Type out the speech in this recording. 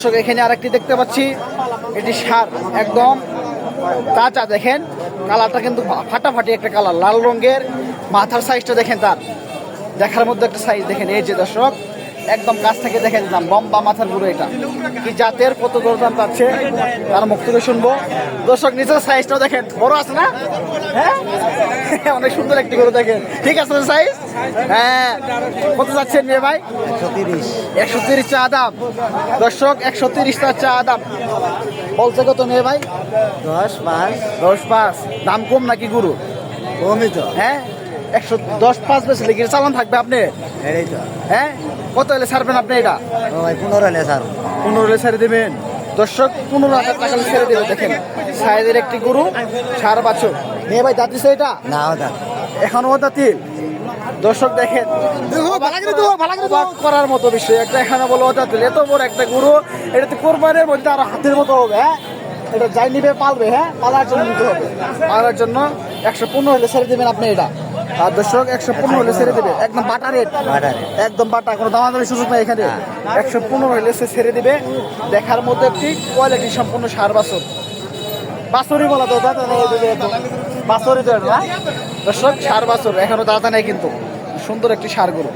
দর্শক এখানে আরেকটি দেখতে পাচ্ছি, এটি সার একদম তাজা। দেখেন কালারটা কিন্তু ফাটাফাটি একটা কালার, লাল রঙের। মাথার সাইজটা দেখেন, তার দেখার মধ্যে একটা সাইজ দেখেন। এই যে দর্শক একদম কাছ থেকে দেখে দিলাম, লম্বা মাথার গুঁড়ো। এটা কি জাতের, কত দরদাম পাচ্ছে তার মুখ থেকে শুনবো। দর্শক নিচের সাইজটাও দেখেন, বড় আছে না? হ্যাঁ অনেক সুন্দর একটি গরু দেখেন। ঠিক আছে সাইজ। হ্যাঁ, কত যাচ্ছেন মেয়ে ভাই? 130 চা দাম। দর্শক 130 চা দাম বলছে। কত মেয়ে ভাই? 10-5 দাম কম নাকি গরু? কমই তো। হ্যাঁ 110-5 বেশি লেগে চালান থাকবে আপনি। হ্যাঁ কত হলে ছাড়বেন আপনি? এটা 15 হলে স্যার। 15 হলে ছেড়ে দেবেন। দর্শক 15,000 টাকা ছেড়ে দেবে। দেখেন সাইজের একটি গরু, 4 বছর। মেয়ে ভাই দাঁতিছে এটা? না ওটা এখনো দাঁতিল। দর্শক দেখেন অবাক করার মতো বিষয় একটা, এখানে বলো দাঁতিল। এত বড় একটা গরু, এটা তো কোরবানের মধ্যে আরো হাতের মতো হবে। হ্যাঁ এটা যাই নিবে পালবে। হ্যাঁ পালার জন্য নিতে হবে, পালার জন্য 115 হলে ছেড়ে দেবেন আপনি এটা। আর দর্শক 115 হলে ছেড়ে দেবে, একদম বাটা রেট, একদম বাটা, কোনো দামাদামি সুযোগ নেই এখানে। 115 হলে সে ছেড়ে দিবে। দেখার মধ্যে একটি কোয়ালিটি সম্পূর্ণ 4 বছর। বাছুরি বলা তো দাদা নেই, বাছুরি তো না দর্শক, 4 বছর এখনো দাদা নেই, কিন্তু সুন্দর একটি সার গরু।